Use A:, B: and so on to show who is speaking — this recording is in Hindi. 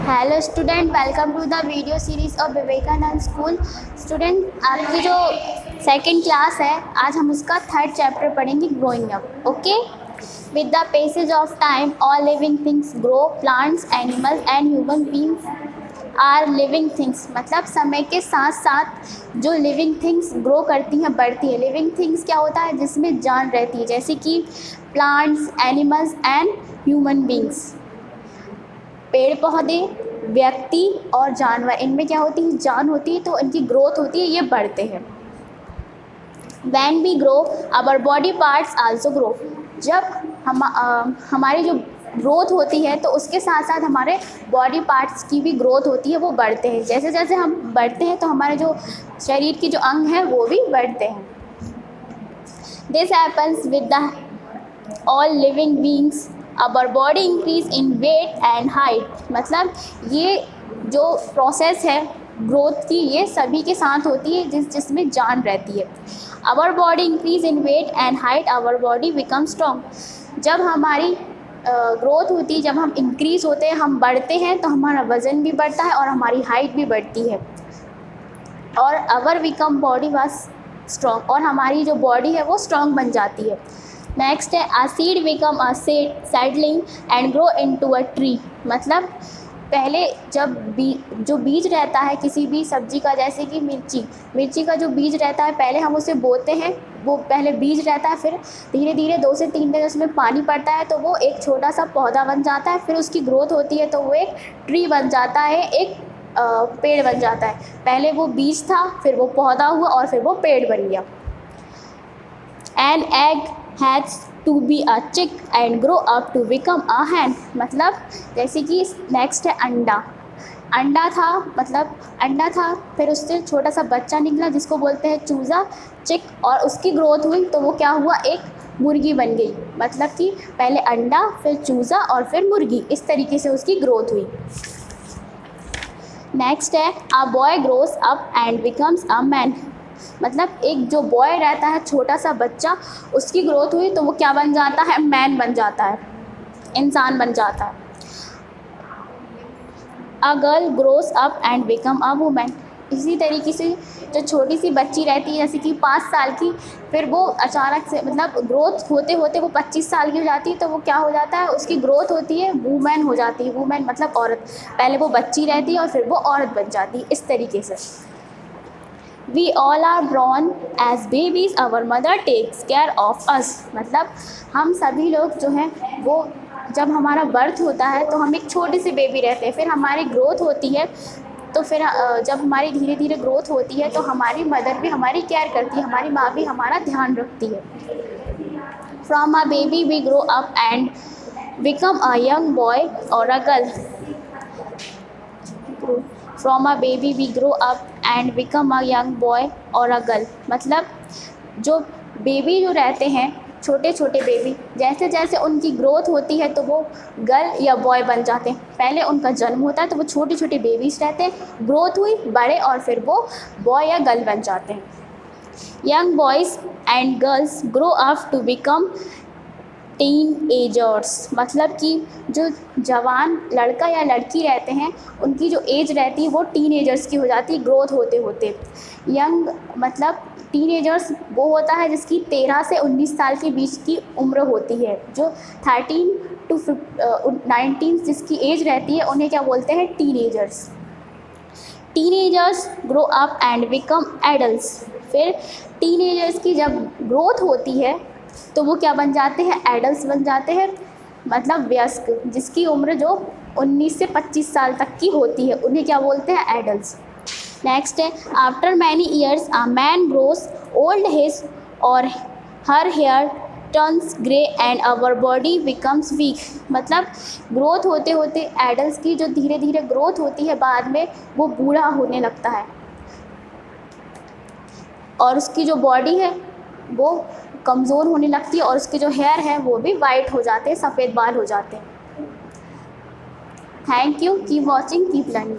A: Hello student, welcome to the video series of Vivekananda school. Student, आपकी जो सेकंड क्लास है, आज हम उसका थर्ड चैप्टर पढ़ेंगे, growing up. Okay, with the passage of time all living things grow, plants, animals and human beings are living things. मतलब समय के साथ साथ जो लिविंग थिंग्स ग्रो करती हैं, बढ़ती है। लिविंग थिंग्स क्या होता है? जिसमें जान रहती है, जैसे कि plants, animals and human beings. पेड़ पौधे, व्यक्ति और जानवर, इनमें क्या होती है? जान होती है, तो इनकी ग्रोथ होती है, ये बढ़ते हैं। When we grow, our body parts also grow। जब हमारी जो ग्रोथ होती है तो उसके साथ साथ हमारे बॉडी पार्ट्स की भी ग्रोथ होती है, वो बढ़ते हैं। जैसे जैसे हम बढ़ते हैं तो हमारे जो शरीर के जो अंग हैं वो भी बढ़ते हैं। This happens with the all living beings। Our body increase in weight and height। मतलब ये जो प्रोसेस है ग्रोथ की, ये सभी के साथ होती है जिसमें जान रहती है। Our body increase in weight and height, our body becomes strong। जब हमारी ग्रोथ होती है, जब हम इंक्रीज़ होते हैं, हम बढ़ते हैं, तो हमारा वज़न भी बढ़ता है और हमारी हाइट भी बढ़ती है। और our become body was strong, और हमारी जो बॉडी है वो स्ट्रॉन्ग बन जाती है। नेक्स्ट है a seed become a seedling and grow into a tree। मतलब पहले जब जो बीज रहता है किसी भी सब्जी का, जैसे कि मिर्ची का जो बीज रहता है, पहले हम उसे बोते हैं। वो पहले बीज रहता है, फिर धीरे धीरे 2 से 3 दिन उसमें पानी पड़ता है तो वो एक छोटा सा पौधा बन जाता है। फिर उसकी ग्रोथ होती है तो वो एक ट्री बन जाता है, एक पेड़ बन जाता है। पहले वो बीज था, फिर वो पौधा हुआ और फिर वो पेड़ बन गया। An egg has to be a chick and grow up to become a hen। मतलब जैसे कि नेक्स्ट है अंडा था, फिर उससे छोटा सा बच्चा निकला जिसको बोलते हैं चूज़ा, चिक, और उसकी ग्रोथ हुई तो वो क्या हुआ? एक मुर्गी बन गई। मतलब कि पहले अंडा, फिर चूज़ा और फिर मुर्गी, इस तरीके से उसकी ग्रोथ हुई। नेक्स्ट है a boy grows up and becomes a man। मतलब एक जो बॉय रहता है, छोटा सा बच्चा, उसकी ग्रोथ हुई तो वो क्या बन जाता है? मैन बन जाता है, इंसान बन जाता है। A girl grows up and become a women. इसी तरीके से जो छोटी सी बच्ची रहती है, जैसे कि 5 साल की, फिर वो अचानक से मतलब ग्रोथ होते होते वो 25 साल की हो जाती है तो वो क्या हो जाता है? उसकी ग्रोथ होती है, वुमेन हो जाती है। वुमेन मतलब औरत। पहले वो बच्ची रहती है और फिर वो औरत बन जाती है, इस तरीके से। We all are born as babies, our mother takes care of us। मतलब हम सभी लोग जो हैं वो जब हमारा बर्थ होता है तो हम एक छोटे से बेबी रहते हैं, फिर हमारी ग्रोथ होती है, तो फिर जब हमारी धीरे धीरे ग्रोथ होती है तो हमारी मदर भी हमारी केयर करती है, हमारी माँ भी हमारा ध्यान रखती है। From a baby we grow up and become a young boy or a girl। From a baby we grow up and become a young boy or a girl। मतलब जो बेबी जो रहते हैं, छोटे छोटे बेबी, जैसे जैसे उनकी ग्रोथ होती है तो वो गर्ल या बॉय बन जाते हैं। पहले उनका जन्म होता है तो वो छोटे छोटे बेबीज रहते हैं, ग्रोथ हुई, बड़े, और फिर वो बॉय या गर्ल बन जाते हैं। Young boys and girls grow up to become teenagers. मतलब कि जो जवान लड़का या लड़की रहते हैं, उनकी जो एज रहती है वो टीनएजर्स की हो जाती है ग्रोथ होते होते। यंग मतलब टीनएजर्स वो होता है जिसकी 13 से 19 साल के बीच की उम्र होती है। जो 13 to 19 जिसकी एज रहती है, उन्हें क्या बोलते हैं? Teenagers. Teenagers grow up and become adults. फिर टीनएजर्स की जब ग्रोथ होती है तो वो क्या बन जाते हैं? एडल्ट्स बन जाते हैं। मतलब वयस्क, जिसकी उम्र जो 19 से 25 साल तक की होती है, उन्हें क्या बोलते हैं? एडल्ट्स। नेक्स्ट है after many years a man grows old, his or her hair turns grey and our body becomes weak. मतलब ग्रोथ होते होते एडल्ट्स की जो धीरे धीरे ग्रोथ होती है, बाद में वो बूढ़ा होने लगता है और उसकी जो बॉडी है वो कमज़ोर होने लगती है और उसके जो हेयर है वो भी वाइट हो जाते हैं, सफ़ेद बाल हो जाते हैं। Thank you, keep watching, keep learning.